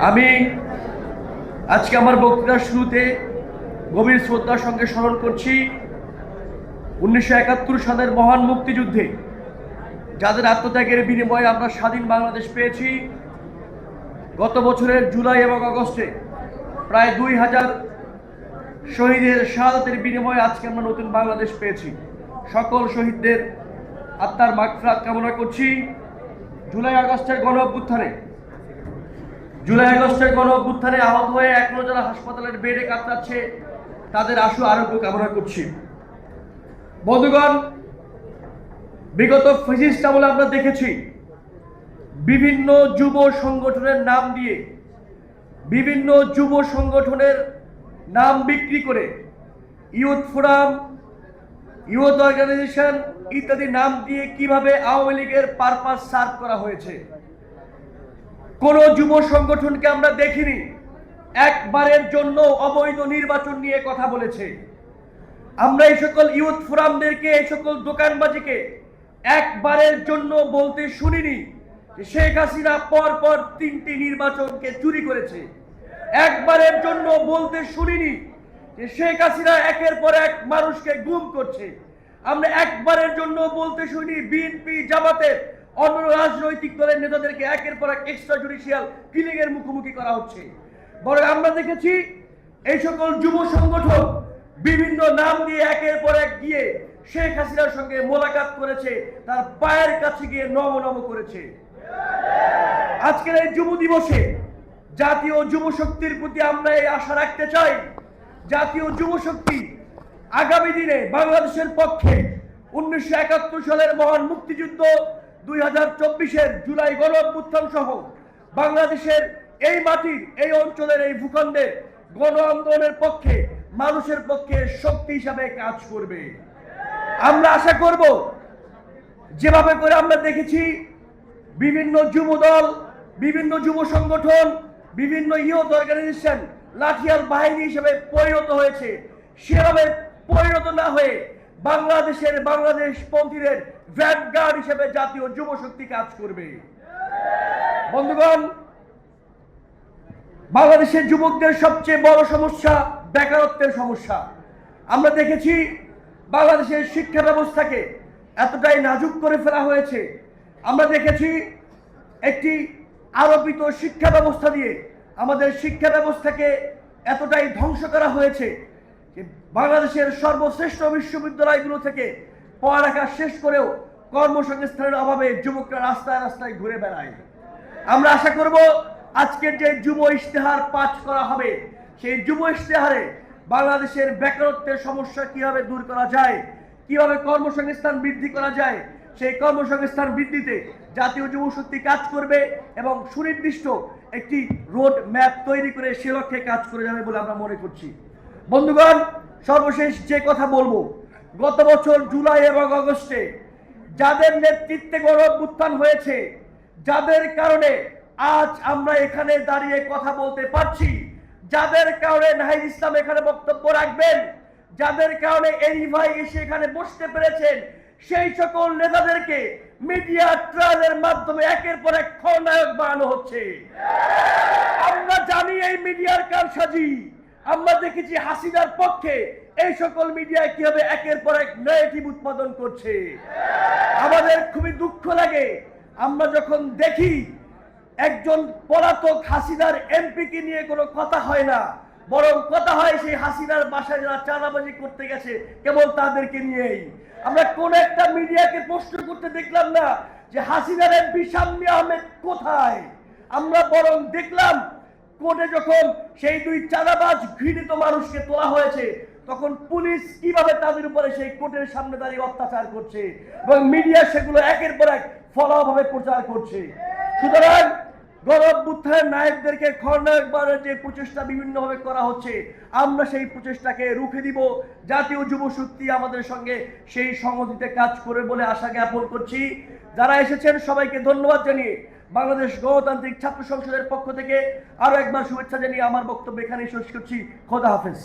আমি আজকে আমার বক্তৃতার শুরুতে গভীর শ্রদ্ধার সঙ্গে স্মরণ করছি 1971 সালের মহান মুক্তিযুদ্ধে যাদের আত্মত্যাগের বিনিময়ে আমরা স্বাধীন বাংলাদেশ পেয়েছি। গত বছরের জুলাই এবং আগস্টে প্রায় 2000 শহীদের শাহাদাতের বিনিময়ে আজকে আমরা নতুন বাংলাদেশ পেয়েছি। সকল শহীদদের আত্মার মাগফিরাত কামনা করছি। জুলাই আগস্টের গণ অভ্যুত্থানে আহত হয়ে এখনো যারা হাসপাতালের বেডে কাতরাচ্ছে তাদের আশু আরোগ্য কামনা করছি। বন্ধুগণ, বিগত ফ্যাসিস্ট আমলে আমরা দেখেছি বিভিন্ন যুব সংগঠনের নাম দিয়ে, বিভিন্ন যুব সংগঠনের নাম বিক্রি করে ইউথ ফোরাম, ইউথ অর্গানাইজেশন ইত্যাদি নাম দিয়ে কিভাবে আওয়ামী লীগের পারপাস সার্ভ করা হয়েছে। কোন যুব সংগঠনকে আমরা দেখিনি একবারের জন্য অবৈধ নির্বাচন নিয়ে কথা বলেছে। আমরা এই সকল ইউথ ফোরামদেরকে, এই সকল দোকানবাজিকে একবারের জন্য বলতে শুনিনি শেখ হাসিনা পর পর 3টি নির্বাচনকে চুরি করেছে। একবারের জন্য বলতে শুনিনি যে শেখ হাসিনা একের পর এক মানুষকে গুম করছে। আমরা একবারের জন্য বলতে শুনি বিএনপি, জামাতের, অন্য রাজনৈতিক দলের নেতাদেরকে একের পর এক এক্সট্রা জুডিশিয়াল কিলিং এর মুখোমুখি করা হচ্ছে। বরং আমরা দেখেছি এই সকল যুব সংগঠন বিভিন্ন নাম দিয়ে একের পর এক গিয়ে শেখ হাসিনার সঙ্গে মোলাকাত করেছে, তার পায়ের কাছে গিয়ে নম করেছে। আজকের এই যুব দিবসে জাতীয় যুব শক্তির প্রতি আমরা এই আশা রাখতে চাই, জাতীয় যুব শক্তি আগামী দিনে বাংলাদেশের পক্ষে 1971 সালের মহান মুক্তিযুদ্ধ, 2024-এর জুলাই গণ অভ্যুত্থান সহ বাংলাদেশের এই মাটির, এই অঞ্চলের, এই ভূখণ্ডের গণ আন্দোলনের পক্ষে, মানুষের পক্ষে শক্তি হিসাবে কাজ করবে। আমরা আশা করব যেভাবে করে আমরা দেখেছি বিভিন্ন যুব দল, বিভিন্ন যুব সংগঠন, বিভিন্ন ইউথ অর্গানাইজেশন লাঠিয়াল বাহিনী হিসেবে পরিণত হয়েছে, সেভাবে পরিণত না হয়ে বাংলাদেশ পন্থীদের ভ্যানগার্ড হিসেবে জাতীয় যুব শক্তি কাজ করবে। বন্ধুগণ, বাংলাদেশের যুবকদের সবচেয়ে বড় সমস্যা বেকারত্বের সমস্যা। আমরা দেখেছি বাংলাদেশের শিক্ষা ব্যবস্থাকে এতটাই নাজুক করে ফেলা হয়েছে। আমরা দেখেছি একটি আরোপিত শিক্ষা ব্যবস্থা দিয়ে আমাদের শিক্ষা ব্যবস্থাকে এতটাই ধ্বংস করা হয়েছে যে বাংলাদেশের সর্বশ্রেষ্ঠ বিশ্ববিদ্যালয়গুলো থেকে পড়ালেখা শেষ করেও কর্মসংস্থানের অভাবে যুবকরা রাস্তায় রাস্তায় ঘুরে বেড়ায়। আমরা আশা করব আজকের যে যুব ইশতেহার পাস করা হবে, সেই যুব ইশতেহারে বাংলাদেশের বেকারত্বের সমস্যা কিভাবে দূর করা যায়, কিভাবে কর্মসংস্থান বৃদ্ধি করা যায়, সেই কর্মসংস্থান বৃদ্ধিতে জাতীয় যুব শক্তি কাজ করবে এবং সুনির্দিষ্ট একটি রোড ম্যাপ তৈরি করে সে লক্ষ্যে কাজ করে যাবে বলে আমরা মনে করছি। বন্ধুগণ, সর্বশেষ যে কথা বলবো, গত বছর জুলাই এবং আগস্টে যাদের নেতৃত্বে গণ অভ্যুত্থান হয়েছে, যাদের কারণে আজ আমরা এখানে দাঁড়িয়ে কথা বলতে পারছি, যাদের কারণে নাহিদ ইসলাম এখানে বক্তব্য রাখবেন, যাদের কারণে এই ভাই এসে এখানে বসতে পেরেছেন, সেই সকল নেতাদেরকে মিডিয়া ট্রায়ালের মাধ্যমে একের পর এক খলনায়ক বানানো হচ্ছে। আমরা জানি এই মিডিয়ার কারসাজি। আমরা দেখেছি হাসিনার পক্ষে এই সকল মিডিয়া কিভাবে একের পর এক নেগেটিভ উৎপাদন করছে। আমাদের খুবই দুঃখ লাগে আমরা যখন দেখি একজন পলাতক হাসিনার এমপিকে নিয়ে কোনো কথা হয় না, বরং কথা হয় সেই হাসিনার বাসায় যারা চাঁদাবাজি করতে গেছে কেবল তাদেরকে নিয়েই। আমরা কোন একটা মিডিয়াকে প্রশ্ন করতে দেখলাম না যে হাসিনার এমপি শাম্মী আহমেদ কোথায়। আমরা বরং দেখলাম কোর্টে যখন সেই 2 চাঁদাবাজ ঘৃণিত মানুষকে তোলা হয়েছে, তখন পুলিশ কিভাবে তাদের উপরে সেই কোর্টের সামনে দাঁড়িয়ে অত্যাচার করছে এবং মিডিয়া সেগুলো একের পর এক ফলাভাবে প্রচার করছে। সুতরাং গণ অভ্যুত্থানের নায়কদেরকে খলনায়ক বানানোর যে প্রচেষ্টা বিভিন্নভাবে করা হচ্ছে, আমরা সেই প্রচেষ্টাকে রুখে দিব। জাতীয় যুব শক্তি আমাদের সঙ্গে সেই সংহতিতে কাজ করে বলে আশা জ্ঞাপন করছি। যারা এসেছেন সবাইকে ধন্যবাদ জানিয়ে বাংলাদেশ গণতান্ত্রিক ছাত্র সংসদের পক্ষ থেকে আরো একবার শুভেচ্ছা জানিয়ে আমার বক্তব্য এখানেই শেষ করছি। খোদা হাফেজ।